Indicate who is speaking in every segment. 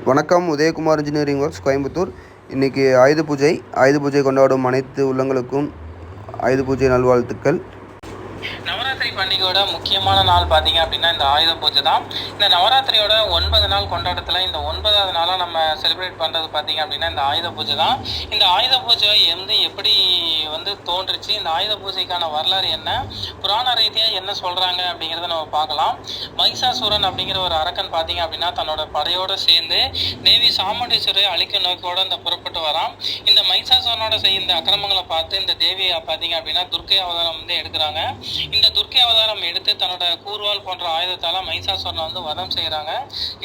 Speaker 1: வணக்கம். Udayakumar engineering works, Coimbatore. இன்றைக்கி ஆயுத பூஜை கொண்டாடும் அனைத்து உள்ளங்களுக்கும் ஆயுத பூஜை நல்வாழ்த்துக்கள்.
Speaker 2: நவராத்திரி பண்டிகையோட முக்கியமான நாள் பார்த்தீங்க அப்படின்னா இந்த ஆயுத பூஜை தான். இந்த நவராத்திரியோட 9 நாள் கொண்டாட்டத்தில் இந்த 9வது நாளாக நம்ம செலிப்ரேட் பண்ணுறது பார்த்தீங்க அப்படின்னா இந்த ஆயுத பூஜை தான். இந்த ஆயுத பூஜை எப்படி தோன்றுச்சு, இந்த ஆயுத பூஜைக்கான வரலாறு என்ன, புராண ரீதியாக என்ன சொல்கிறாங்க அப்படிங்கிறத நம்ம பார்க்கலாம். மகிஷாசூரன் அப்படிங்கிற ஒரு அரக்கன் பார்த்தீங்க அப்படின்னா தன்னோட படையோடு சேர்ந்து தேவி சாமுண்டீஸ்வரை அழிக்கும் நோக்கோடு இந்த புறப்பட்டு வரான். இந்த மகிஷாசூரனோட செய்ய இந்த அக்கிரமங்களை பார்த்து இந்த தேவியை பார்த்தீங்க அப்படின்னா துர்க்கை அவதாரம் எடுக்கிறாங்க. இந்த துர்க்கை அவதாரம் எடுத்து தன்னோட கூர்வால் போன்ற ஆயுதத்தால மகிஷாசூரனை வதம் செய்கிறாங்க.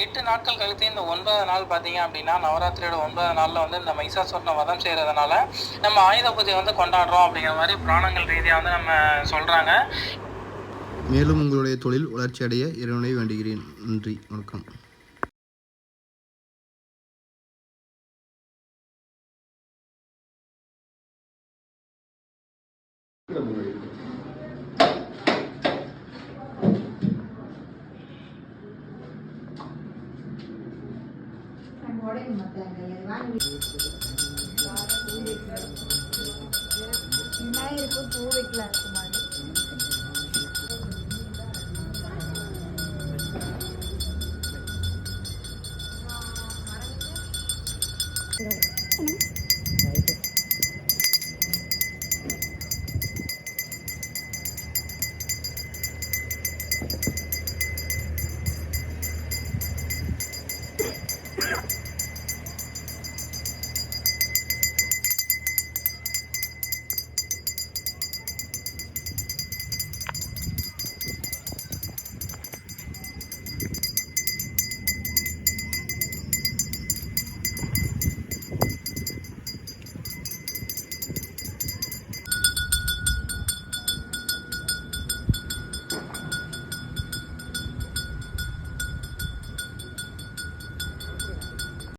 Speaker 2: 8 நாட்கள் கழித்து இந்த 9வது நாள் பார்த்தீங்க அப்படின்னா நவராத்திரியோட 9வது நாளில் இந்த மகிஷாசூரனை வதம் செய்கிறதுனால நம்ம ஆயுத பூஜை கொண்டாடுறோம் அப்படிங்கிற மாதிரி புராணங்கள் ரீதியாக நம்ம சொல்கிறாங்க.
Speaker 1: மேலும் உங்களுடைய தொழில் வளர்ச்சி அடைய இறைவனை வேண்டுகிறேன். நன்றி, வணக்கம்.
Speaker 3: விநாயகருக்கு பூ வைக்கலாம் இருக்குமா?